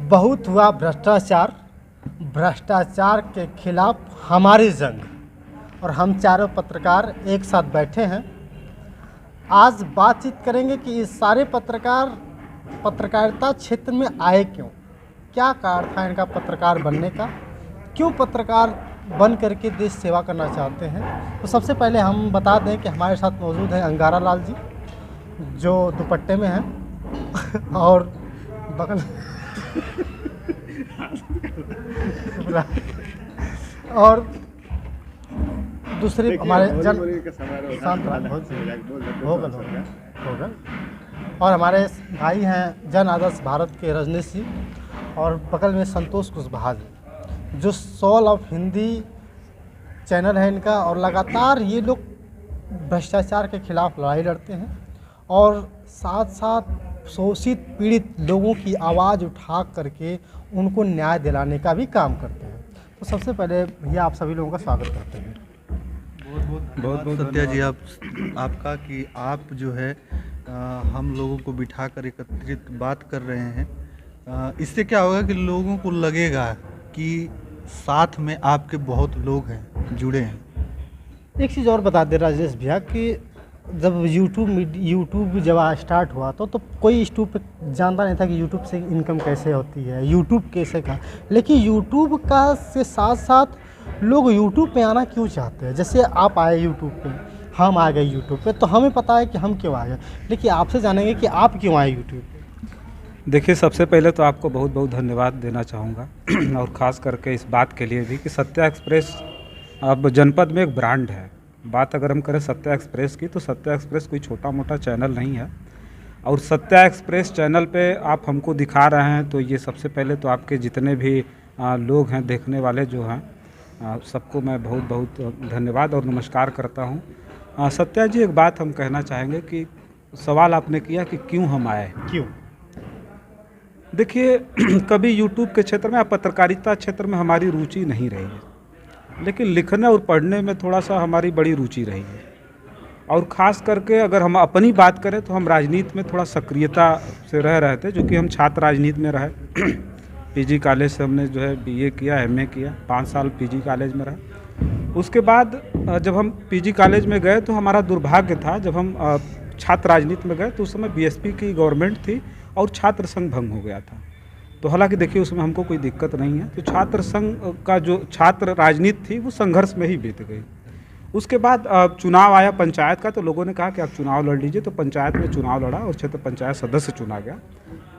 बहुत हुआ भ्रष्टाचार, भ्रष्टाचार के खिलाफ हमारी जंग। और हम चारों पत्रकार एक साथ बैठे हैं। आज बातचीत करेंगे कि इस सारे पत्रकार पत्रकारिता क्षेत्र में आए क्यों, क्या कारण था इनका पत्रकार बनने का, क्यों पत्रकार बन करके देश सेवा करना चाहते हैं। तो सबसे पहले हम बता दें कि हमारे साथ मौजूद हैं अंगारा लाल जी, जो दुपट्टे में हैं और बगल और दूसरे हमारे होगा और हमारे भाई हैं जन आदर्श भारत के रजनीश जी, और बगल में संतोष कुशवाहा जी, जो सोल ऑफ हिंदी चैनल है इनका, और लगातार ये लोग भ्रष्टाचार के खिलाफ लड़ाई लड़ते हैं और साथ साथ शोषित पीड़ित लोगों की आवाज़ उठा करके उनको न्याय दिलाने का भी काम करते हैं। तो सबसे पहले भैया आप सभी लोगों का स्वागत करते हैं। बहुत बहुत सत्या जी आपका कि आप जो है हम लोगों को बिठाकर एकत्रित बात कर रहे हैं। इससे क्या होगा कि लोगों को लगेगा कि साथ में आपके बहुत लोग हैं, जुड़े हैं। एक चीज़ और बता दे राजेश भैया कि जब यूट्यूब जब स्टार्ट हुआ तो कोई यूट्यूब पे जानता नहीं था कि यूट्यूब से इनकम कैसे होती है, यूट्यूब कैसे का। लेकिन यूट्यूब का से साथ साथ लोग यूट्यूब पे आना क्यों चाहते हैं। जैसे आप आए यूट्यूब पे, हम आ गए यूट्यूब पे, तो हमें पता है कि हम क्यों आ गए, लेकिन आपसे जानेंगे कि आप क्यों आए यूट्यूब पे। देखिए, सबसे पहले तो आपको बहुत बहुत धन्यवाद देना चाहूँगा और ख़ास करके इस बात के लिए भी कि सत्या एक्सप्रेस अब जनपद में एक ब्रांड है। बात अगर हम करें सत्या एक्सप्रेस की, तो सत्या एक्सप्रेस कोई छोटा मोटा चैनल नहीं है। और सत्या एक्सप्रेस चैनल पे आप हमको दिखा रहे हैं, तो ये सबसे पहले तो आपके जितने भी लोग हैं, देखने वाले जो हैं, सबको मैं बहुत बहुत धन्यवाद और नमस्कार करता हूँ। सत्या जी, एक बात हम कहना चाहेंगे कि सवाल आपने किया कि क्यों हम आए। क्यों? देखिए, कभी यूट्यूब के क्षेत्र में, पत्रकारिता क्षेत्र में हमारी रुचि नहीं रही है, लेकिन लिखने और पढ़ने में थोड़ा सा हमारी बड़ी रुचि रही है। और ख़ास करके अगर हम अपनी बात करें तो हम राजनीति में थोड़ा सक्रियता से रहे थे, जो कि हम छात्र राजनीति में रहे। पीजी कॉलेज से हमने जो है बीए किया, एमए किया, 5 साल पीजी कॉलेज में रहे। उसके बाद जब हम पीजी कॉलेज में गए तो हमारा दुर्भाग्य था, जब हम छात्र राजनीति में गए तो उस समय बीएसपी की गवर्नमेंट थी और छात्र संघ भंग हो गया था। तो हालांकि देखिए, उसमें हमको कोई दिक्कत नहीं है। तो छात्र संघ का जो छात्र राजनीति थी वो संघर्ष में ही बीत गई। उसके बाद चुनाव आया पंचायत का, तो लोगों ने कहा कि आप चुनाव लड़ लीजिए। तो पंचायत में चुनाव लड़ा और क्षेत्र पंचायत सदस्य चुना गया।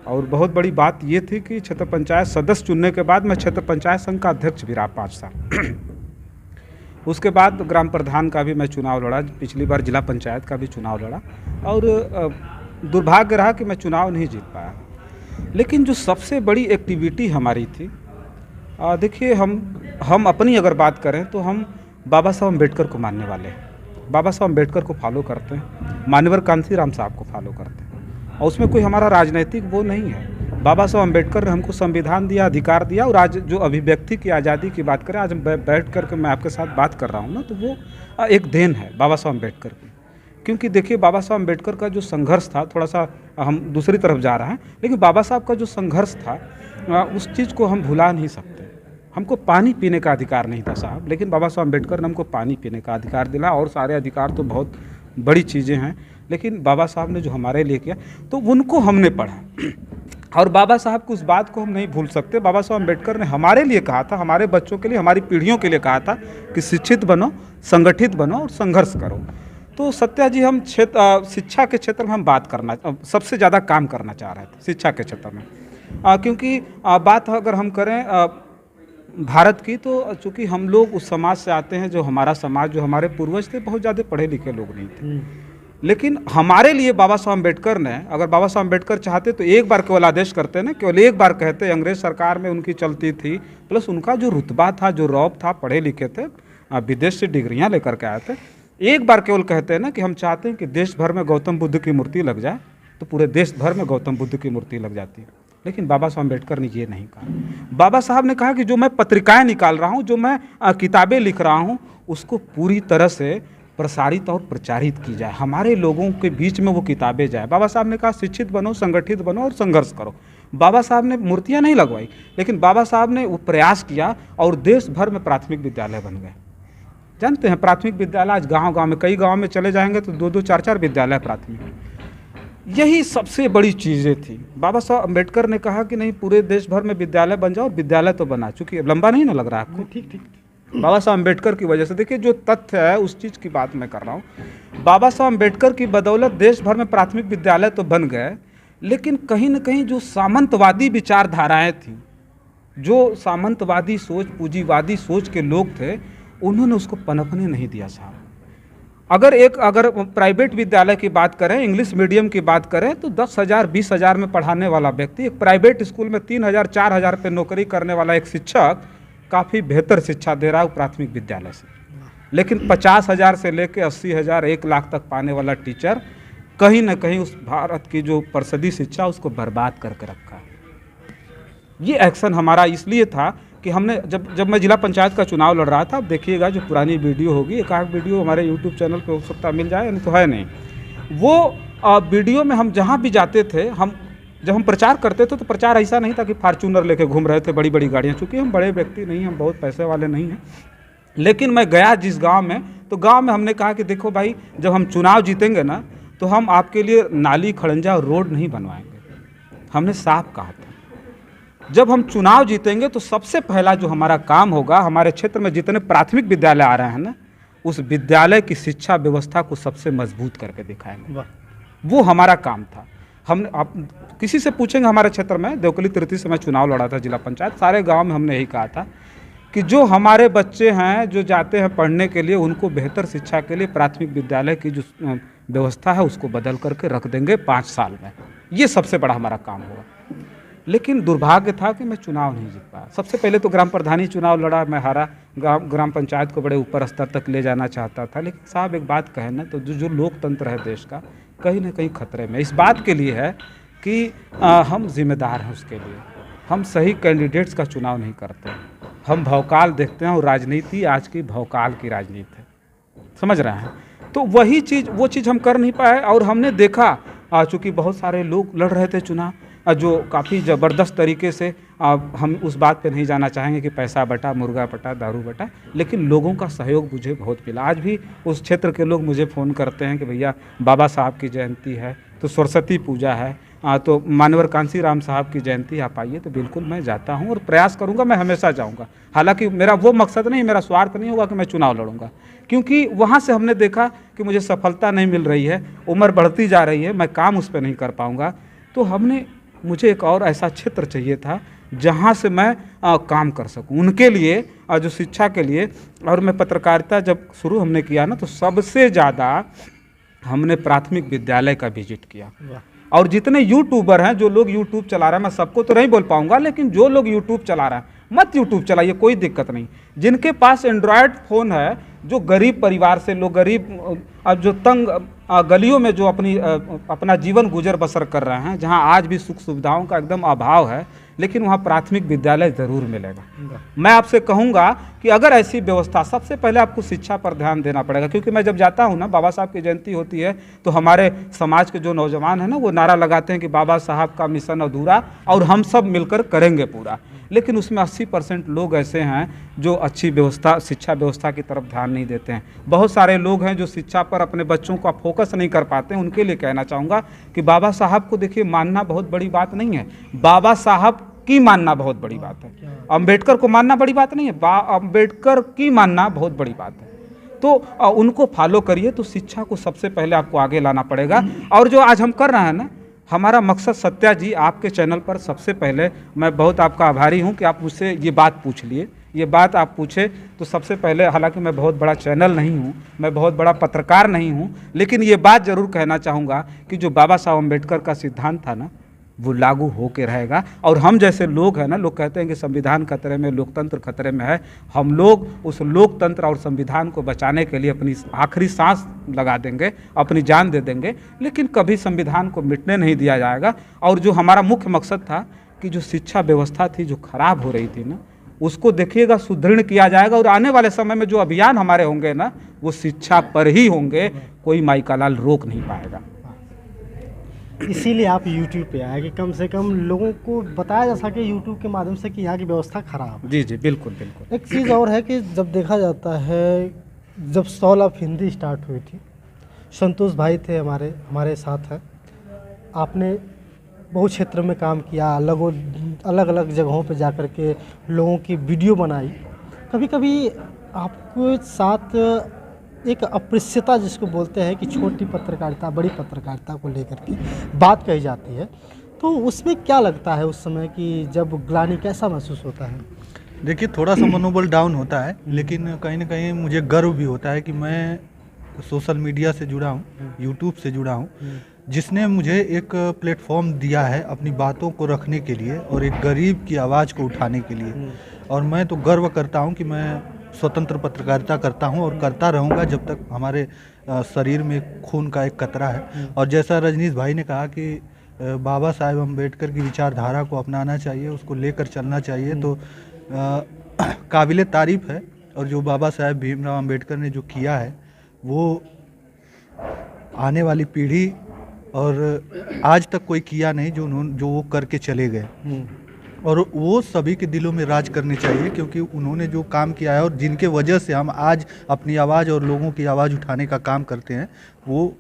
और बहुत बड़ी बात ये थी कि क्षेत्र पंचायत सदस्य चुनने के बाद मैं क्षेत्र पंचायत संघ का अध्यक्ष भी रहा 5 साल। उसके बाद ग्राम प्रधान का भी मैं चुनाव लड़ा, पिछली बार जिला पंचायत का भी चुनाव लड़ा, और दुर्भाग्य रहा कि मैं चुनाव नहीं जीत पाया। लेकिन जो सबसे बड़ी एक्टिविटी हमारी थी, देखिए, हम अपनी अगर बात करें तो हम बाबा साहब अम्बेडकर को मानने वाले हैं। बाबा साहब अम्बेडकर को फॉलो करते हैं, मान्यवर कांशीराम साहब को फॉलो करते हैं, और उसमें कोई हमारा राजनीतिक वो नहीं है। बाबा साहब अम्बेडकर ने हमको संविधान दिया, अधिकार दिया, और आज जो अभिव्यक्ति की आज़ादी की बात करें, आज हम बैठ कर के मैं आपके साथ बात कर रहा हूँ ना, तो वो एक देन है बाबा साहब अम्बेडकर की। क्योंकि देखिए, बाबा साहब अम्बेडकर का जो संघर्ष था, थोड़ा सा हम दूसरी तरफ जा रहे हैं, लेकिन बाबा साहब का जो संघर्ष था उस चीज़ को हम भुला नहीं सकते। हमको पानी पीने का अधिकार नहीं था साहब, लेकिन बाबा साहब अम्बेडकर ने हमको पानी पीने का अधिकार दिला, और सारे अधिकार तो बहुत बड़ी चीज़ें हैं, लेकिन बाबा साहब ने जो हमारे लिए किया तो उनको हमने पढ़ा। और बाबा साहब की उस बात को हम नहीं भूल सकते। बाबा साहब अम्बेडकर ने हमारे लिए कहा था, हमारे बच्चों के लिए, हमारी पीढ़ियों के लिए कहा था कि शिक्षित बनो, संगठित बनो और संघर्ष करो। तो सत्या जी, हम शिक्षा के क्षेत्र में हम बात करना, सबसे ज़्यादा काम करना चाह रहे थे शिक्षा के क्षेत्र में। क्योंकि बात अगर हम करें भारत की, तो चूँकि हम लोग उस समाज से आते हैं, जो हमारा समाज, जो हमारे पूर्वज थे, बहुत ज़्यादा पढ़े लिखे लोग नहीं थे। लेकिन हमारे लिए बाबा साहब अम्बेडकर ने, अगर बाबा साहब अम्बेडकर चाहते तो एक बार केवल आदेश करते ना, केवल एक बार कहते, अंग्रेज सरकार में उनकी चलती थी, प्लस उनका जो रुतबा था, जो रौब था, पढ़े लिखे थे, विदेश से डिग्रियां लेकर के आए थे, एक बार केवल कहते हैं ना कि हम चाहते हैं कि देश भर में गौतम बुद्ध की मूर्ति लग जाए, तो पूरे देश भर में गौतम बुद्ध की मूर्ति लग जाती है। लेकिन बाबा साहब अम्बेडकर ने ये नहीं कहा। बाबा साहब ने कहा कि जो मैं पत्रिकाएं निकाल रहा हूँ, जो मैं किताबें लिख रहा हूँ, उसको पूरी तरह से प्रसारित और प्रचारित की जाए, हमारे लोगों के बीच में वो किताबें जाए। बाबा साहब ने कहा शिक्षित बनो, संगठित बनो और संघर्ष करो। बाबा साहब ने मूर्तियाँ नहीं लगवाई, लेकिन बाबा साहब ने वो प्रयास किया और देश भर में प्राथमिक विद्यालय बन गए। जानते हैं प्राथमिक विद्यालय आज गांव-गांव में, कई गांव में चले जाएंगे तो 2-2, 4-4 विद्यालय प्राथमिक। यही सबसे बड़ी चीज़ें थी। बाबा साहब अम्बेडकर ने कहा कि नहीं, पूरे देश भर में विद्यालय बन जाओ, और विद्यालय तो बना। चूँकि लंबा नहीं ना लग रहा आपको? ठीक ठीक। बाबा साहब अम्बेडकर की वजह से, देखिए जो तथ्य है उस चीज़ की बात मैं कर रहा हूँ। बाबा साहब अम्बेडकर की बदौलत देश भर में प्राथमिक विद्यालय तो बन गए, लेकिन कहीं न कहीं जो सामंतवादी विचारधाराएं थीं, जो सामंतवादी सोच, पूंजीवादी सोच के लोग थे, उन्होंने उसको पनपने नहीं दिया साहब। अगर प्राइवेट विद्यालय की बात करें, इंग्लिश मीडियम की बात करें, तो 10,000 20,000 में पढ़ाने वाला व्यक्ति एक प्राइवेट स्कूल में 3,000 4,000 पे नौकरी करने वाला एक शिक्षक काफ़ी बेहतर शिक्षा दे रहा है प्राथमिक विद्यालय से। लेकिन 50,000 से लेकर 80,000 1 लाख तक पाने वाला टीचर कहीं ना कहीं उस भारत की जो परिषदीय शिक्षा उसको बर्बाद करके रखा है। ये एक्शन हमारा इसलिए था कि हमने जब मैं जिला पंचायत का चुनाव लड़ रहा था, आप देखिएगा जो पुरानी वीडियो होगी, एक आध वीडियो हमारे यूट्यूब चैनल पे हो सकता मिल जाए, नहीं तो है नहीं। वो वीडियो में हम जहाँ भी जाते थे, जब हम प्रचार करते थे तो प्रचार ऐसा नहीं था कि फार्चूनर लेके घूम रहे थे, बड़ी बड़ी गाड़ियाँ। चूँकि हम बड़े व्यक्ति नहीं, हम बहुत पैसे वाले नहीं हैं, लेकिन मैं गया जिस गांव में, तो गांव में हमने कहा कि देखो भाई, जब हम चुनाव जीतेंगे ना, तो हम आपके लिए नाली, खड़ंजा और रोड नहीं बनवाएंगे। हमने साफ कहा था, जब हम चुनाव जीतेंगे तो सबसे पहला जो हमारा काम होगा, हमारे क्षेत्र में जितने प्राथमिक विद्यालय आ रहे हैं ना, उस विद्यालय की शिक्षा व्यवस्था को सबसे मजबूत करके दिखाएंगे। वो हमारा काम था। हमने, आप किसी से पूछेंगे हमारे क्षेत्र में, देवकली तृतीय से मैं चुनाव लड़ा था जिला पंचायत, सारे गांव में हमने यही कहा था कि जो हमारे बच्चे हैं जो जाते हैं पढ़ने के लिए, उनको बेहतर शिक्षा के लिए प्राथमिक विद्यालय की जो व्यवस्था है उसको बदल करके रख देंगे 5 साल में। ये सबसे बड़ा हमारा काम होगा। लेकिन दुर्भाग्य था कि मैं चुनाव नहीं जीत पाया। सबसे पहले तो ग्राम प्रधानी चुनाव लड़ा, मैं हारा। ग्राम पंचायत को बड़े ऊपर स्तर तक ले जाना चाहता था। लेकिन साहब एक बात कहें ना, तो जो लोकतंत्र है देश का, कहीं ना कहीं खतरे में इस बात के लिए है कि हम जिम्मेदार हैं उसके लिए। हम सही कैंडिडेट्स का चुनाव नहीं करते, हम भौकाल देखते हैं, और राजनीति आज की भौकाल की राजनीति है, समझ रहे हैं? तो वो चीज़ हम कर नहीं पाए। और हमने देखा, चूँकि बहुत सारे लोग लड़ रहे थे चुनाव, जो काफ़ी ज़बरदस्त तरीके से, हम उस बात पे नहीं जाना चाहेंगे कि पैसा बटा, मुर्गा बटा, दारू बटा, लेकिन लोगों का सहयोग मुझे बहुत मिला। आज भी उस क्षेत्र के लोग मुझे फ़ोन करते हैं कि भैया बाबा साहब की जयंती है, तो सरस्वती पूजा है, तो मानवर कांसी राम साहब की जयंती, आप आइए। तो बिल्कुल मैं जाता हूँ और प्रयास करूँगा, मैं हमेशा जाऊँगा। हालांकि मेरा वो मकसद नहीं, मेरा स्वार्थ नहीं होगा कि मैं चुनाव लड़ूंगा, क्योंकि वहाँ से हमने देखा कि मुझे सफलता नहीं मिल रही है, उम्र बढ़ती जा रही है, मैं काम उस पर नहीं कर पाऊँगा। तो मुझे एक और ऐसा क्षेत्र चाहिए था जहाँ से मैं काम कर सकूं उनके लिए, जो शिक्षा के लिए। और मैं पत्रकारिता जब शुरू हमने किया ना, तो सबसे ज़्यादा हमने प्राथमिक विद्यालय का विजिट किया। और जितने यूट्यूबर हैं, जो लोग यूट्यूब चला रहे हैं, मैं सबको तो नहीं बोल पाऊंगा, लेकिन जो लोग यूट्यूब चला रहे हैं, मत यूट्यूब चलाइए, कोई दिक्कत नहीं। जिनके पास एंड्रॉयड फ़ोन है, जो गरीब परिवार से लोग, गरीब जो तंग गलियों में जो अपना जीवन गुजर बसर कर रहे हैं, जहां आज भी सुख सुविधाओं का एकदम अभाव है, लेकिन वहां प्राथमिक विद्यालय ज़रूर मिलेगा। मैं आपसे कहूंगा कि अगर ऐसी व्यवस्था, सबसे पहले आपको शिक्षा पर ध्यान देना पड़ेगा। क्योंकि मैं जब जाता हूं ना, बाबा साहब की जयंती होती है, तो हमारे समाज के जो नौजवान हैं ना, वो नारा लगाते हैं कि बाबा साहब का मिशन अधूरा और हम सब मिलकर करेंगे पूरा। लेकिन उसमें 80% लोग ऐसे हैं जो अच्छी व्यवस्था, शिक्षा व्यवस्था की तरफ ध्यान नहीं देते हैं। बहुत सारे लोग हैं जो शिक्षा पर अपने बच्चों का फोकस नहीं कर पाते हैं। उनके लिए कहना चाहूँगा कि बाबा साहब को देखिए, मानना बहुत बड़ी बात नहीं है, बाबा साहब की मानना बहुत बड़ी बात है। अम्बेडकर को मानना बड़ी बात नहीं है, अम्बेडकर की मानना बहुत बड़ी बात है। तो उनको फॉलो करिए। तो शिक्षा को सबसे पहले आपको आगे लाना पड़ेगा। और जो आज हम कर रहे हैं ना, हमारा मकसद, सत्या जी, आपके चैनल पर सबसे पहले मैं बहुत आपका आभारी हूं कि आप मुझसे ये बात पूछ लिए। ये बात आप पूछे तो सबसे पहले, हालांकि मैं बहुत बड़ा चैनल नहीं हूं, मैं बहुत बड़ा पत्रकार नहीं हूं, लेकिन ये बात ज़रूर कहना चाहूँगा कि जो बाबा साहब अम्बेडकर का सिद्धांत था ना, वो लागू होके रहेगा। और हम जैसे लोग हैं ना, लोग कहते हैं कि संविधान खतरे में, लोकतंत्र खतरे में है, हम लोग उस लोकतंत्र और संविधान को बचाने के लिए अपनी आखिरी सांस लगा देंगे, अपनी जान दे देंगे, लेकिन कभी संविधान को मिटने नहीं दिया जाएगा। और जो हमारा मुख्य मकसद था कि जो शिक्षा व्यवस्था थी, जो खराब हो रही थी ना, उसको देखिएगा सुदृढ़ किया जाएगा। और आने वाले समय में जो अभियान हमारे होंगे ना, वो शिक्षा पर ही होंगे, कोई माई का लाल रोक नहीं पाएगा। इसीलिए आप यूट्यूब पे आए कि कम से कम लोगों को बताया जा सके यूट्यूब के माध्यम से कि यहाँ की व्यवस्था खराब है। जी जी, बिल्कुल बिल्कुल। एक चीज़ और है कि जब देखा जाता है, जब सॉल ऑफ हिंदी स्टार्ट हुई थी, संतोष भाई थे हमारे साथ हैं। आपने बहुत क्षेत्र में काम किया, अलग अलग जगहों पे जा कर के लोगों की वीडियो बनाई। कभी कभी आपके साथ एक अप्रियता जिसको बोलते हैं कि छोटी पत्रकारिता बड़ी पत्रकारिता को लेकर के बात कही जाती है, तो उसमें क्या लगता है उस समय कि जब ग्लानि कैसा महसूस होता है? देखिए, थोड़ा सा मनोबल डाउन होता है, लेकिन कहीं ना कहीं मुझे गर्व भी होता है कि मैं सोशल मीडिया से जुड़ा हूँ, यूट्यूब से जुड़ा हूँ, जिसने मुझे एक प्लेटफॉर्म दिया है अपनी बातों को रखने के लिए और एक गरीब की आवाज़ को उठाने के लिए। और मैं तो गर्व करता हूँ कि मैं स्वतंत्र पत्रकारिता करता हूँ और करता रहूँगा जब तक हमारे शरीर में खून का एक कतरा है। और जैसा रजनीश भाई ने कहा कि बाबा साहेब अम्बेडकर की विचारधारा को अपनाना चाहिए, उसको लेकर चलना चाहिए, तो काबिले तारीफ़ है। और जो बाबा साहेब भीमराव अम्बेडकर ने जो किया है वो आने वाली पीढ़ी और आज तक कोई किया नहीं जो वो करके चले गए, और वो सभी के दिलों में राज करने चाहिए, क्योंकि उन्होंने जो काम किया है और जिनके वजह से हम आज अपनी आवाज़ और लोगों की आवाज़ उठाने का काम करते हैं, वो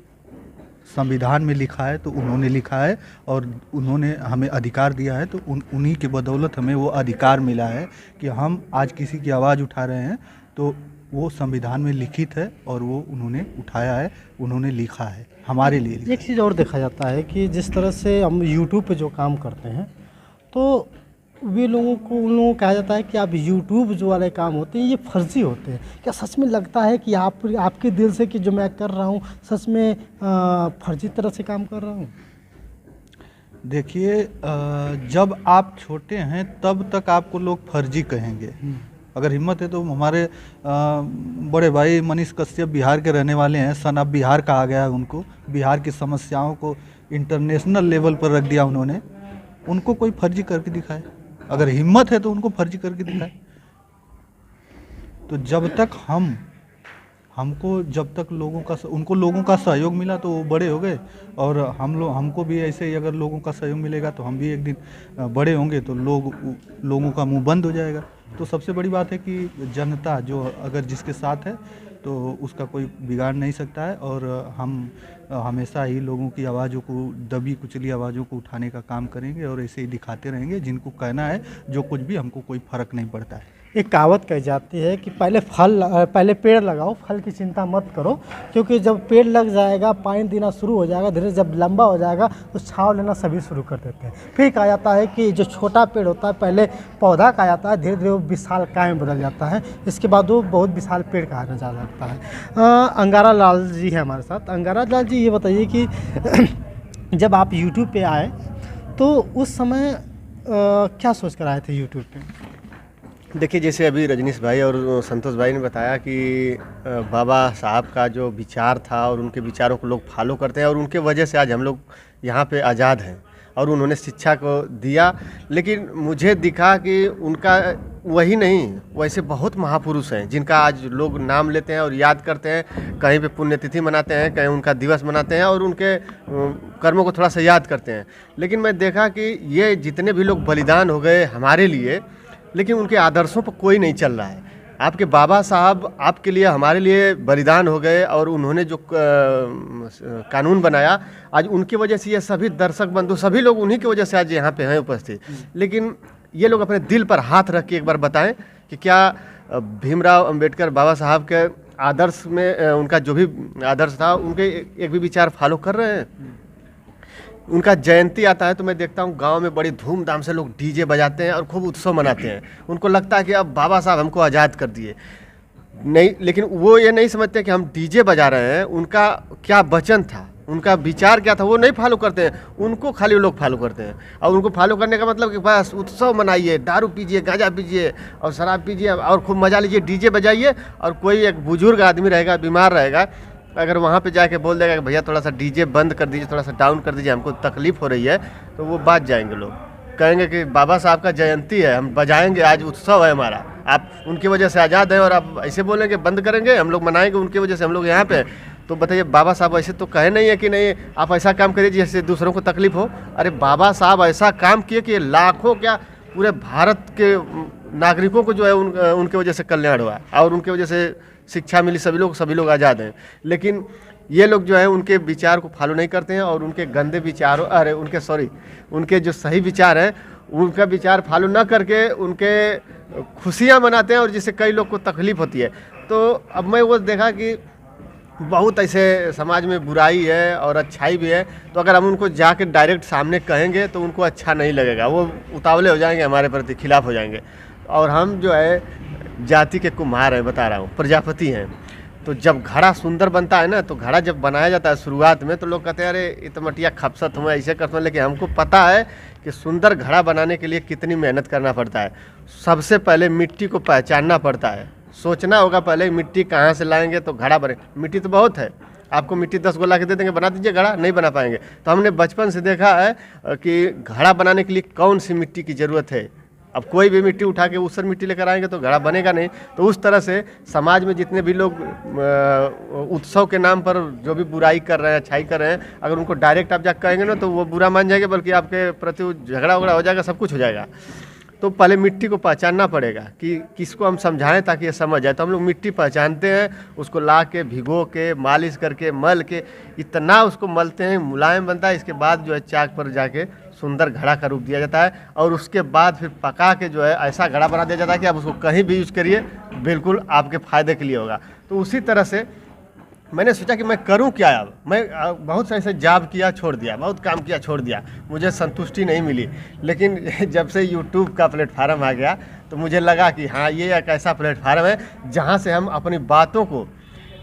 संविधान में लिखा है, तो उन्होंने लिखा है और उन्होंने हमें अधिकार दिया है, तो उन्हीं के बदौलत हमें वो अधिकार मिला है कि हम आज किसी की आवाज़ उठा रहे हैं, तो वो संविधान में लिखित है और वो उन्होंने उठाया है, उन्होंने लिखा है हमारे लिए। एक चीज़ और देखा जाता है कि जिस तरह से हम यूट्यूब पे जो काम करते हैं, तो वे उन लोगों को कहा जाता है कि आप यूट्यूब जो वाले काम होते हैं ये फर्जी होते हैं। क्या सच में लगता है कि आपके दिल से कि जो मैं कर रहा हूँ सच में फर्जी तरह से काम कर रहा हूँ? देखिए, जब आप छोटे हैं तब तक आपको लोग फर्जी कहेंगे। अगर हिम्मत है तो हमारे बड़े भाई मनीष कश्यप बिहार के रहने वाले हैं, सन ऑफ बिहार कहा गया है उनको। बिहार की समस्याओं को इंटरनेशनल लेवल पर रख दिया उन्होंने। उनको कोई फर्जी करके दिखाए, अगर हिम्मत है तो उनको फर्जी करके दिखाए। तो जब तक जब तक उनको लोगों का सहयोग मिला तो वो बड़े हो गए, और हमको भी ऐसे ही अगर लोगों का सहयोग मिलेगा तो हम भी एक दिन बड़े होंगे, तो लोगों का मुंह बंद हो जाएगा। तो सबसे बड़ी बात है कि जनता जो अगर जिसके साथ है तो उसका कोई बिगाड़ नहीं सकता है, और हम हमेशा ही लोगों की आवाज़ों को, दबी कुचली आवाज़ों को उठाने का काम करेंगे और ऐसे ही दिखाते रहेंगे। जिनको कहना है जो कुछ भी, हमको कोई फ़र्क नहीं पड़ता है। एक कहावत कही जाती है कि पहले पेड़ लगाओ, फल की चिंता मत करो, क्योंकि जब पेड़ लग जाएगा, पानी देना शुरू हो जाएगा, धीरे जब लंबा हो जाएगा तो छांव लेना सभी शुरू कर देते हैं। फिर कहा जाता है कि जो छोटा पेड़ होता है पहले पौधा कहा जाता है, धीरे धीरे वो विशाल काय में बदल जाता है, इसके बाद वो बहुत विशाल पेड़ कहा जा सकता है। अंगारा लाल जी है हमारे साथ। अंगारा लाल जी, ये बताइए कि जब आप यूट्यूब पे आए तो उस समय क्या सोच कर आए थे यूट्यूब पे? देखिए, जैसे अभी रजनीश भाई और संतोष भाई ने बताया कि बाबा साहब का जो विचार था और उनके विचारों को लोग फॉलो करते हैं, और उनके वजह से आज हम लोग यहाँ पे आज़ाद हैं, और उन्होंने शिक्षा को दिया। लेकिन मुझे दिखा कि उनका वही नहीं, वैसे बहुत महापुरुष हैं जिनका आज लोग नाम लेते हैं और याद करते हैं। कहीं पे पुण्यतिथि मनाते हैं, कहीं उनका दिवस मनाते हैं और उनके कर्मों को थोड़ा सा याद करते हैं। लेकिन मैं देखा कि ये जितने भी लोग बलिदान हो गए हमारे लिए, लेकिन उनके आदर्शों पर कोई नहीं चल रहा है। आपके बाबा साहब आपके लिए, हमारे लिए बलिदान हो गए, और उन्होंने जो कानून बनाया, आज उनकी वजह से ये सभी दर्शक बंधु, सभी लोग उन्हीं की वजह से आज यहाँ पे हैं उपस्थित। लेकिन ये लोग अपने दिल पर हाथ रख के एक बार बताएं कि क्या भीमराव अंबेडकर बाबा साहब के आदर्श में, उनका जो भी आदर्श था, उनके एक भी विचार फॉलो कर रहे हैं? उनका जयंती आता है तो मैं देखता हूँ गांव में बड़ी धूमधाम से लोग डीजे बजाते हैं और खूब उत्सव मनाते हैं। उनको लगता है कि अब बाबा साहब हमको आज़ाद कर दिए। नहीं, लेकिन वो ये नहीं समझते कि हम डीजे बजा रहे हैं, उनका क्या वचन था, उनका विचार क्या था, वो नहीं फॉलो करते हैं। उनको खाली वो लोग फॉलो करते हैं, और उनको फॉलो करने का मतलब कि बस उत्सव मनाइए, दारू पीजिए, गांजा पीजिए और शराब पीजिए और खूब मजा लीजिए, डीजे बजाइए। और कोई एक बुजुर्ग आदमी रहेगा, बीमार रहेगा, अगर वहाँ पे जाके बोल देगा कि भैया थोड़ा सा डीजे बंद कर दीजिए, थोड़ा सा डाउन कर दीजिए, हमको तकलीफ़ हो रही है, तो वो बात जाएंगे लोग, कहेंगे कि बाबा साहब का जयंती है, हम बजाएंगे, आज उत्सव है हमारा, आप उनकी वजह से आज़ाद हैं और आप ऐसे बोलेंगे बंद करेंगे, हम लोग मनाएंगे उनकी वजह से हम लोग यहाँ पे। तो बताइए, बाबा साहब ऐसे तो कहे नहीं है कि नहीं आप ऐसा काम करिए जिससे दूसरों को तकलीफ हो। अरे बाबा साहब ऐसा काम किए कि लाखों क्या पूरे भारत के नागरिकों को जो है उनके वजह से कल्याण हुआ और उनके वजह से शिक्षा मिली, सभी लोग आज़ाद हैं। लेकिन ये लोग जो है उनके विचार को फॉलो नहीं करते हैं और उनके गंदे विचारों उनके जो सही विचार हैं उनका विचार फॉलो ना करके उनके खुशियाँ मनाते हैं और जिससे कई लोग को तकलीफ होती है। तो अब मैं वो देखा कि बहुत ऐसे समाज में बुराई है और अच्छाई भी है, तो अगर हम उनको जाके डायरेक्ट सामने कहेंगे तो उनको अच्छा नहीं लगेगा, वो उतावले हो जाएंगे, हमारे प्रति खिलाफ हो जाएंगे। और हम जो है जाति के कुम्हार हैं, बता रहा हूँ, प्रजापति हैं। तो जब घड़ा सुंदर बनता है ना, तो घड़ा जब बनाया जाता है शुरुआत में तो लोग कहते हैं अरे ये तो मटिया खपसत हुआ, ऐसे करते हैं। लेकिन हमको पता है कि सुंदर घड़ा बनाने के लिए कितनी मेहनत करना पड़ता है। सबसे पहले मिट्टी को पहचानना पड़ता है, सोचना होगा पहले मिट्टी कहाँ से लाएंगे तो घड़ा बने। मिट्टी तो बहुत है, आपको मिट्टी 10 गो ला के दे देंगे, बना दीजिए घड़ा, नहीं बना पाएंगे। तो हमने बचपन से देखा है कि घड़ा बनाने के लिए कौन सी मिट्टी की ज़रूरत है। अब कोई भी मिट्टी उठा के ऊसर मिट्टी लेकर आएंगे तो घड़ा बनेगा नहीं। तो उस तरह से समाज में जितने भी लोग उत्सव के नाम पर जो भी बुराई कर रहे हैं, अच्छाई कर रहे हैं, अगर उनको डायरेक्ट आप जाकर कहेंगे ना तो वो बुरा मान जाएंगे, बल्कि आपके प्रति झगड़ा वगड़ा हो जाएगा, सब कुछ हो जाएगा। तो पहले मिट्टी को पहचानना पड़ेगा कि किसको हम समझाएं ताकि ये समझ जाए। तो हम लोग मिट्टी पहचानते हैं, उसको ला के भिगो के मालिश करके मल के इतना उसको मलते हैं मुलायम बनता है। इसके बाद जो है चाक पर जाके सुंदर घड़ा का रूप दिया जाता है और उसके बाद फिर पका के जो है ऐसा घड़ा बना दिया जाता है कि आप उसको कहीं भी यूज़ करिए, बिल्कुल आपके फ़ायदे के लिए होगा। तो उसी तरह से मैंने सोचा कि मैं करूं क्या। अब मैं बहुत ऐसे जॉब किया, छोड़ दिया, बहुत काम किया, छोड़ दिया, मुझे संतुष्टि नहीं मिली। लेकिन जब से यूट्यूब का प्लेटफार्म आ गया तो मुझे लगा कि हाँ ये एक ऐसा प्लेटफार्म है जहां से हम अपनी बातों को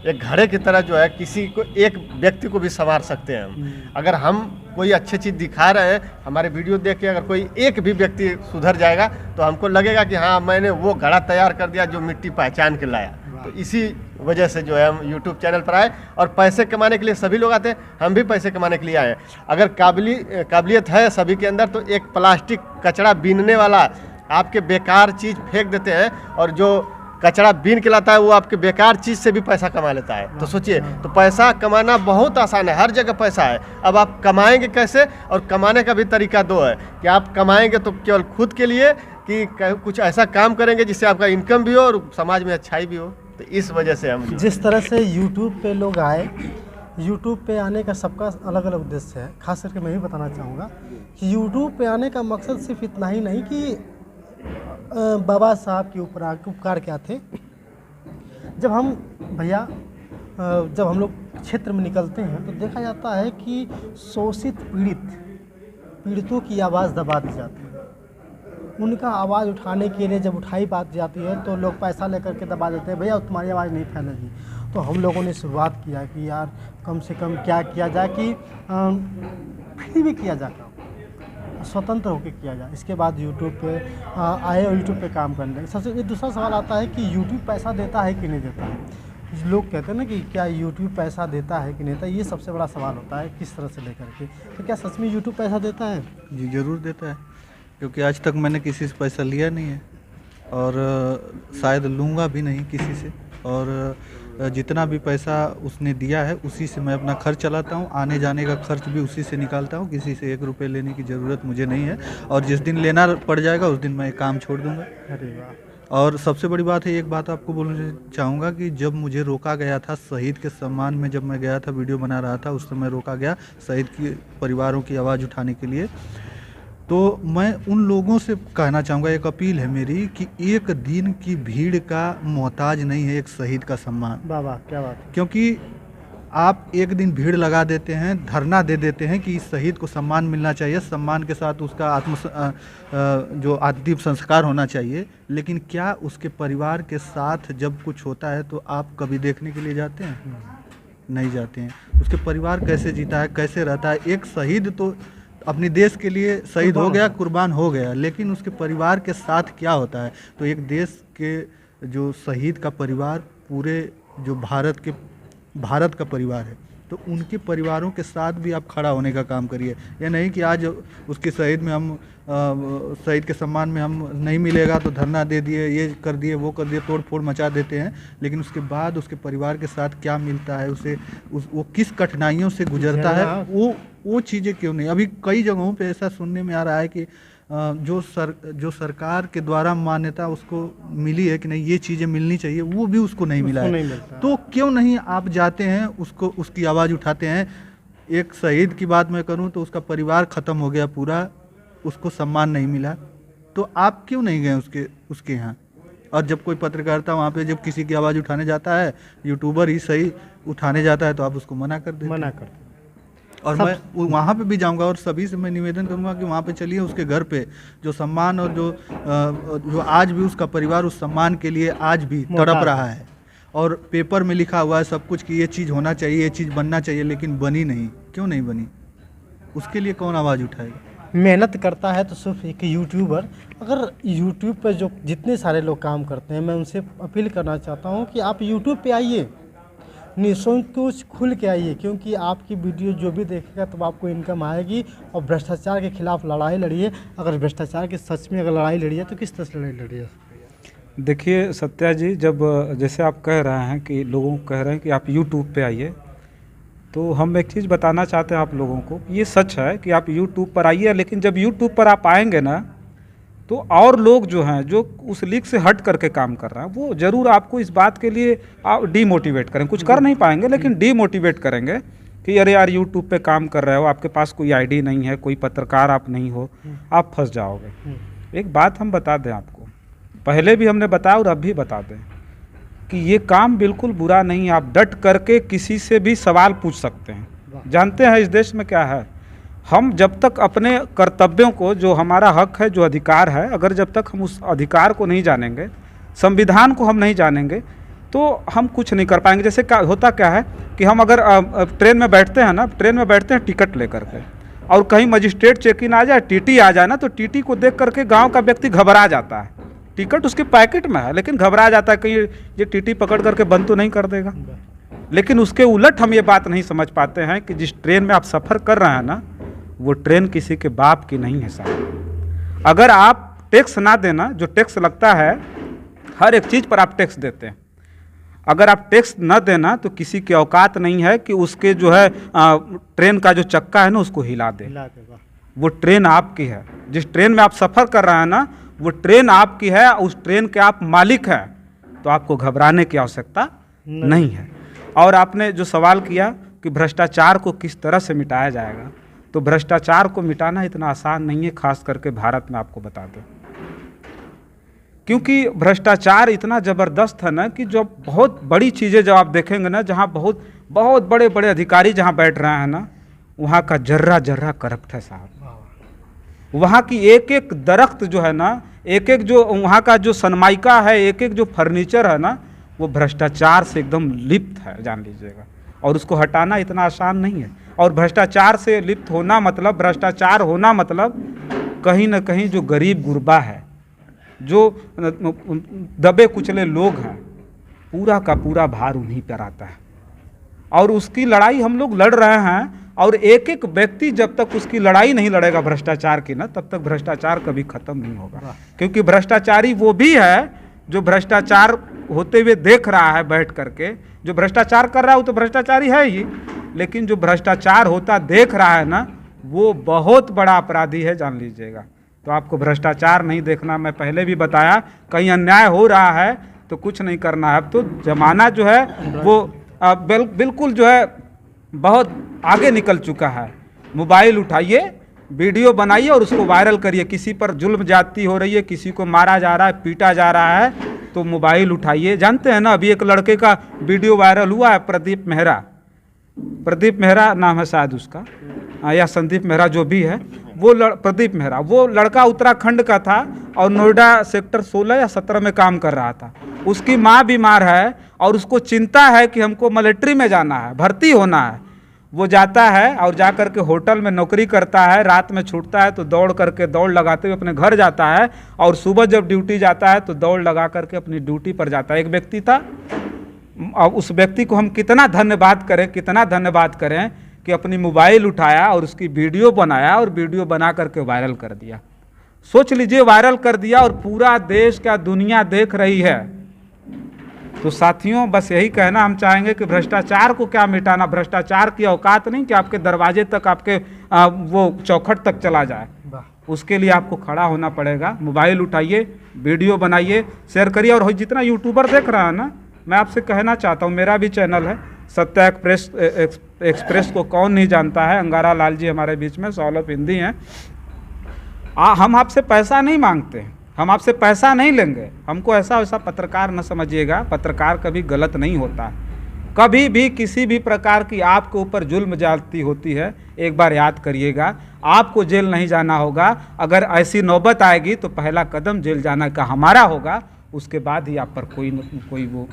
एक घड़े की तरह जो है किसी को, एक व्यक्ति को भी संवार सकते हैं हम। अगर हम कोई अच्छी चीज़ दिखा रहे हैं, हमारे वीडियो देख के अगर कोई एक भी व्यक्ति सुधर जाएगा तो हमको लगेगा कि हाँ मैंने वो घड़ा तैयार कर दिया जो मिट्टी पहचान के लाया। तो इसी वजह से जो है हम YouTube चैनल पर आए और पैसे कमाने के लिए सभी लोग आते हैं, हम भी पैसे कमाने के लिए आए। अगर काबिलियत है सभी के अंदर तो एक प्लास्टिक कचरा बीनने वाला आपके बेकार चीज़ फेंक देते हैं और जो कचरा बीन के लाता है वो आपके बेकार चीज़ से भी पैसा कमा लेता है। तो सोचिए, तो पैसा कमाना बहुत आसान है, हर जगह पैसा है। अब आप कमाएंगे कैसे, और कमाने का भी तरीका दो है कि आप कमाएंगे तो केवल खुद के लिए कि कुछ ऐसा काम करेंगे जिससे आपका इनकम भी हो और समाज में अच्छाई भी हो। तो इस वजह से हम जिस तरह से YouTube पे लोग आए, YouTube पे आने का सबका अलग अलग उद्देश्य है। खास करके मैं भी बताना चाहूँगा कि YouTube पे आने का मकसद सिर्फ इतना ही नहीं कि बाबा साहब के उपकार क्या थे। जब हम भैया जब हम लोग क्षेत्र में निकलते हैं तो देखा जाता है कि शोषित पीड़ितों की आवाज़ दबा दी जाती है। उनका आवाज़ उठाने के लिए जब उठाई बात जाती है तो लोग पैसा लेकर के दबा देते हैं, भैया तुम्हारी आवाज़ नहीं फैलेगी। तो हम लोगों ने शुरुआत किया कि यार कम से कम क्या किया जाए कि फ्री में किया जाए, स्वतंत्र होकर किया जाए। इसके बाद यूट्यूब पे आए और यूट्यूब पे काम करने लगे। सबसे एक दूसरा सवाल आता है कि यूट्यूब पैसा देता है कि नहीं देता है। लोग कहते हैं ना कि क्या यूट्यूब पैसा देता है कि नहीं देता, ये सबसे बड़ा सवाल होता है किस तरह से लेकर के। तो क्या सच में यूट्यूब पैसा देता है? जी ज़रूर देता है, क्योंकि आज तक मैंने किसी से पैसा लिया नहीं है और शायद लूँगा भी नहीं किसी से। और जितना भी पैसा उसने दिया है उसी से मैं अपना खर्च चलाता हूँ, आने जाने का खर्च भी उसी से निकालता हूँ। किसी से 1 रुपये लेने की ज़रूरत मुझे नहीं है और जिस दिन लेना पड़ जाएगा उस दिन मैं काम छोड़ दूँगा। अरे वाह। और सबसे बड़ी बात है, एक बात आपको बोलना चाहूँगा कि जब मुझे रोका गया था शहीद के सम्मान में, जब मैं गया था वीडियो बना रहा था, उस समय रोका गया शहीद की परिवारों की आवाज़ उठाने के लिए। तो मैं उन लोगों से कहना चाहूँगा, एक अपील है मेरी कि एक दिन की भीड़ का मोहताज नहीं है एक शहीद का सम्मान। वाह क्या बात है। क्योंकि आप एक दिन भीड़ लगा देते हैं, धरना दे देते हैं कि इस शहीद को सम्मान मिलना चाहिए, सम्मान के साथ उसका जो अंतिम संस्कार होना चाहिए। लेकिन क्या उसके परिवार के साथ जब कुछ होता है तो आप कभी देखने के लिए जाते हैं? नहीं जाते हैं। उसके परिवार कैसे जीता है, कैसे रहता है। एक शहीद तो अपने देश के लिए शहीद हो गया, कुर्बान हो गया, लेकिन उसके परिवार के साथ क्या होता है। तो एक देश के जो शहीद का परिवार पूरे जो भारत का परिवार है, तो उनके परिवारों के साथ भी आप खड़ा होने का काम करिए। यह नहीं कि आज उसके शहीद में हम शहीद के सम्मान में हम नहीं मिलेगा तो धरना दे दिए, ये कर दिए, वो कर दिए, तोड़ फोड़ मचा देते हैं, लेकिन उसके बाद उसके परिवार के साथ क्या मिलता है, उसे वो किस कठिनाइयों से गुजरता है, वो चीज़ें क्यों नहीं। अभी कई जगहों पे ऐसा सुनने में आ रहा है कि जो सरकार के द्वारा मान्यता उसको मिली है कि नहीं ये चीज़ें मिलनी चाहिए, वो भी उसको नहीं मिला है। तो क्यों नहीं आप जाते हैं, उसको उसकी आवाज़ उठाते हैं। एक शहीद की बात मैं करूं तो उसका परिवार ख़त्म हो गया पूरा, उसको सम्मान नहीं मिला, तो आप क्यों नहीं गए उसके यहाँ। और जब कोई पत्रकारिता वहाँ पे जब किसी की आवाज़ उठाने जाता है, यूट्यूबर ही सही उठाने जाता है, तो आप उसको मना कर देते। और मैं वहाँ पे भी जाऊँगा और सभी से मैं निवेदन करूँगा कि वहाँ पे चलिए, उसके घर पे जो सम्मान और जो आज भी उसका परिवार उस सम्मान के लिए आज भी तड़प रहा है, और पेपर में लिखा हुआ है सब कुछ कि ये चीज़ होना चाहिए, ये चीज़ बनना चाहिए, लेकिन बनी नहीं। क्यों नहीं बनी? उसके लिए कौन आवाज़ उठाएगा? मेहनत करता है तो सिर्फ एक यूट्यूबर, अगर यूट्यूब पर जो जितने सारे लोग काम करते हैं, मैं उनसे अपील करना चाहता हूँ कि आप यूट्यूब पे आइए, निसंकोच खुल के आइए, क्योंकि आपकी वीडियो जो भी देखेगा तो आपको इनकम आएगी। और भ्रष्टाचार के खिलाफ लड़ाई लड़िए। अगर भ्रष्टाचार की सच में अगर लड़ाई लड़ी है तो किस तरह से लड़ाई लड़िए? देखिए सत्या जी, जब जैसे आप कह रहे हैं कि लोगों को कह रहे हैं कि आप यूट्यूब पे आइए, तो हम एक चीज़ बताना चाहते हैं आप लोगों को, ये सच है कि आप यूट्यूब पर आइए, लेकिन जब यूट्यूब पर आप आएंगे ना, तो और लोग जो हैं जो उस लीग से हट करके काम कर रहे हैं, वो ज़रूर आपको इस बात के लिए आप डीमोटिवेट करें। कुछ कर नहीं पाएंगे, लेकिन डीमोटिवेट करेंगे कि अरे यार यूट्यूब पे काम कर रहे हो, आपके पास कोई आईडी नहीं है, कोई पत्रकार आप नहीं हो, आप फंस जाओगे। एक बात हम बता दें आपको, पहले भी हमने बताया और अब भी बता दें कि ये काम बिल्कुल बुरा नहीं है। आप डट करके किसी से भी सवाल पूछ सकते हैं। जानते हैं इस देश में क्या है, हम जब तक अपने कर्तव्यों को, जो हमारा हक है, जो अधिकार है, अगर जब तक हम उस अधिकार को नहीं जानेंगे, संविधान को हम नहीं जानेंगे, तो हम कुछ नहीं कर पाएंगे। जैसे क्या होता क्या है कि हम अगर ट्रेन में बैठते हैं ना, ट्रेन में बैठते हैं टिकट लेकर के, और कहीं मजिस्ट्रेट चेक इन आ जाए, टीटी आ जाए ना, तो टीटी को देख करके गाँव का व्यक्ति घबरा जाता है। टिकट उसके पैकेट में है, लेकिन घबरा जाता है कहीं ये टीटी पकड़ करके बंद तो नहीं कर देगा। लेकिन उसके उलट हम ये बात नहीं समझ पाते हैं कि जिस ट्रेन में आप सफ़र कर रहे हैं ना, वो ट्रेन किसी के बाप की नहीं है साहब। अगर आप टैक्स ना देना, जो टैक्स लगता है हर एक चीज़ पर आप टैक्स देते हैं, अगर आप टैक्स न देना तो किसी की औकात नहीं है कि उसके जो है ट्रेन का जो चक्का है ना उसको हिला दे। वो ट्रेन आपकी है, जिस ट्रेन में आप सफ़र कर रहे हैं ना, वो ट्रेन आपकी है, उस ट्रेन के आप मालिक हैं, तो आपको घबराने की आवश्यकता नहीं है। और आपने जो सवाल किया कि भ्रष्टाचार को किस तरह से मिटाया जाएगा, तो भ्रष्टाचार को मिटाना इतना आसान नहीं है, खास करके भारत में। आपको बता दें, क्योंकि भ्रष्टाचार इतना ज़बरदस्त है ना कि जो बहुत बड़ी चीज़ें जब आप देखेंगे ना, जहाँ बहुत बहुत बड़े बड़े अधिकारी जहाँ बैठ रहे हैं ना, वहाँ का जर्रा जर्रा करप्ट है साहब। वहाँ की एक एक दरख्त जो है ना, एक एक जो वहाँ का जो सनमाइका है, एक एक जो फर्नीचर है ना, वो भ्रष्टाचार से एकदम लिप्त है, जान लीजिएगा। और उसको हटाना इतना आसान नहीं है। और भ्रष्टाचार से लिप्त होना मतलब, भ्रष्टाचार होना मतलब कहीं ना कहीं जो गरीब गुरबा है, जो दबे कुचले लोग हैं, पूरा का पूरा भार उन्हीं पर आता है। और उसकी लड़ाई हम लोग लड़ रहे हैं। और एक एक व्यक्ति जब तक उसकी लड़ाई नहीं लड़ेगा भ्रष्टाचार की ना, तब तक भ्रष्टाचार कभी खत्म नहीं होगा। क्योंकि भ्रष्टाचारी वो भी है जो भ्रष्टाचार होते हुए देख रहा है बैठ करके। जो भ्रष्टाचार कर रहा है वो तो भ्रष्टाचारी है ही, लेकिन जो भ्रष्टाचार होता देख रहा है ना, वो बहुत बड़ा अपराधी है, जान लीजिएगा। तो आपको भ्रष्टाचार नहीं देखना, मैं पहले भी बताया, कहीं अन्याय हो रहा है तो कुछ नहीं करना है। अब तो जमाना जो है वो बिल्कुल जो है बहुत आगे निकल चुका है। मोबाइल उठाइए, वीडियो बनाइए और उसको वायरल करिए। किसी पर जुल्म ज्यादती हो रही है, किसी को मारा जा रहा है, पीटा जा रहा है, तो मोबाइल उठाइए। जानते हैं ना, अभी एक लड़के का वीडियो वायरल हुआ है, प्रदीप मेहरा नाम है शायद उसका, या संदीप मेहरा, जो भी है वो प्रदीप मेहरा। वो लड़का उत्तराखंड का था और नोएडा सेक्टर 16 या 17 में काम कर रहा था। उसकी माँ बीमार है और उसको चिंता है कि हमको मिलिट्री में जाना है, भर्ती होना है। वो जाता है और जा कर के होटल में नौकरी करता है, रात में छूटता है तो दौड़ लगाते हुए अपने घर जाता है, और सुबह जब ड्यूटी जाता है तो दौड़ लगा करके अपनी ड्यूटी पर जाता है। एक व्यक्ति था, अब उस व्यक्ति को हम कितना धन्यवाद करें कि अपनी मोबाइल उठाया और उसकी वीडियो बनाया और वीडियो बना करके वायरल कर दिया। सोच लीजिए, वायरल कर दिया और पूरा देश क्या दुनिया देख रही है। तो साथियों, बस यही कहना हम चाहेंगे कि भ्रष्टाचार को क्या मिटाना, भ्रष्टाचार की औकात नहीं कि आपके दरवाजे तक, आपके वो चौखट तक चला जाए। उसके लिए आपको खड़ा होना पड़ेगा। मोबाइल उठाइए, वीडियो बनाइए, शेयर करिए। और जितना यूट्यूबर देख रहा है ना, मैं आपसे कहना चाहता हूँ, मेरा भी चैनल है सत्या एक्सप्रेस को कौन नहीं जानता है। अंगारा लाल जी हमारे बीच में सौलभ हिंदी हैं। हम आपसे पैसा नहीं मांगते, हम आपसे पैसा नहीं लेंगे। हमको ऐसा वैसा पत्रकार न समझिएगा, पत्रकार कभी गलत नहीं होता। कभी भी किसी भी प्रकार की आपके ऊपर जुल्म ज्यादती होती है, एक बार याद करिएगा, आपको जेल नहीं जाना होगा। अगर ऐसी नौबत आएगी तो पहला कदम जेल जाना का हमारा होगा, उसके बाद ही आप पर कोई वो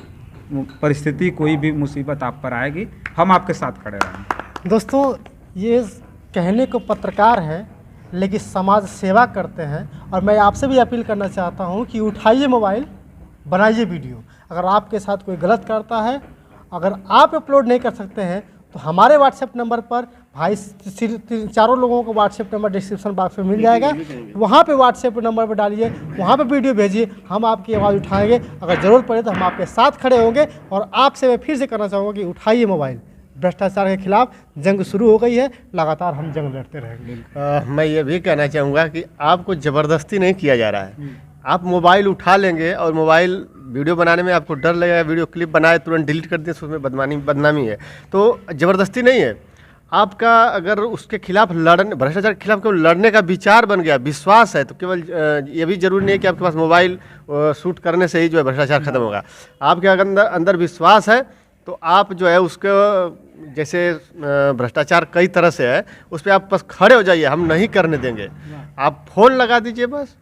परिस्थिति, कोई भी मुसीबत आप पर आएगी, हम आपके साथ खड़े रहेंगे। दोस्तों, ये कहने को पत्रकार हैं लेकिन समाज सेवा करते हैं। और मैं आपसे भी अपील करना चाहता हूं कि उठाइए मोबाइल, बनाइए वीडियो। अगर आपके साथ कोई गलत करता है, अगर आप अपलोड नहीं कर सकते हैं, तो हमारे व्हाट्सएप नंबर पर भाई चारों लोगों को व्हाट्सएप नंबर डिस्क्रिप्शन बॉक्स में मिल जाएगा, वहाँ पे व्हाट्सएप नंबर पर डालिए, वहाँ पे वीडियो भेजिए, हम आपकी आवाज़ उठाएंगे। अगर ज़रूरत पड़े तो हम आपके साथ खड़े होंगे। और आपसे मैं फिर से करना चाहूँगा कि उठाइए मोबाइल। भ्रष्टाचार के खिलाफ जंग शुरू हो गई है, लगातार हम जंग लड़ते रहेंगे। मैं ये भी कहना चाहूँगा कि आपको ज़बरदस्ती नहीं किया जा रहा है। आप मोबाइल उठा लेंगे और मोबाइल वीडियो बनाने में आपको डर लगेगा, वीडियो क्लिप बनाए तुरंत डिलीट कर दें, उसमें बदनामी है। तो ज़बरदस्ती नहीं है। आपका अगर उसके खिलाफ भ्रष्टाचार के खिलाफ केवल लड़ने का विचार बन गया, विश्वास है, तो केवल ये भी जरूरी नहीं है कि आपके पास मोबाइल शूट करने से ही जो है भ्रष्टाचार खत्म होगा। आपके अगर अंदर विश्वास है तो आप जो है उसके, जैसे भ्रष्टाचार कई तरह से है, उस पर आप बस खड़े हो जाइए, हम नहीं करने देंगे। आप फ़ोन लगा दीजिए, बस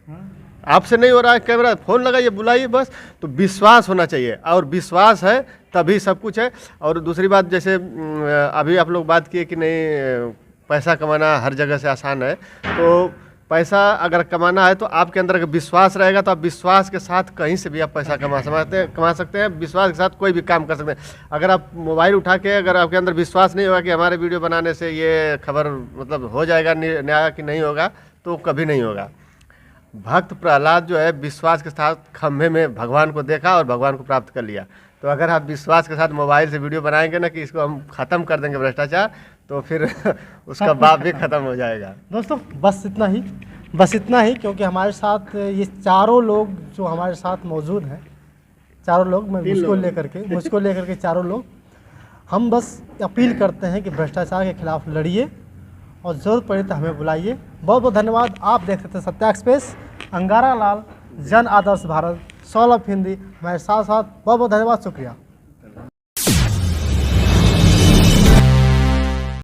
आपसे नहीं हो रहा है कैमरा, फ़ोन लगाइए, बुलाइए, बस। तो विश्वास होना चाहिए, और विश्वास है तभी सब कुछ है। और दूसरी बात, जैसे अभी आप लोग बात किए कि नहीं पैसा कमाना हर जगह से आसान है, तो पैसा अगर कमाना है तो आपके अंदर अगर विश्वास रहेगा तो आप विश्वास के साथ कहीं से भी आप पैसा कमा सकते हैं। विश्वास के साथ कोई भी काम कर सकते हैं। अगर आप मोबाइल उठा के, अगर आपके अंदर विश्वास नहीं होगा कि हमारे वीडियो बनाने से ये खबर मतलब हो जाएगा न्याय कि नहीं होगा, तो कभी नहीं होगा। भक्त प्रहलाद जो है विश्वास के साथ खंभे में भगवान को देखा और भगवान को प्राप्त कर लिया। तो अगर आप विश्वास के साथ मोबाइल से वीडियो बनाएंगे ना कि इसको हम ख़त्म कर देंगे भ्रष्टाचार, तो फिर उसका बाप भी खत्म हो जाएगा। दोस्तों, बस इतना ही, क्योंकि हमारे साथ ये चारों लोग जो हमारे साथ मौजूद हैं, चारों लोग, मुझको लेकर के चारों लोग, हम बस अपील करते हैं कि भ्रष्टाचार के खिलाफ लड़िए और ज़रूरत पड़े तो हमें बुलाइए। बहुत बहुत धन्यवाद। आप देखते थे सत्या एक्सप्रेस, अंगारा लाल, जन आदर्श भारत, सौलभ हिंदी, हमारे साथ बहुत बहुत धन्यवाद, शुक्रिया।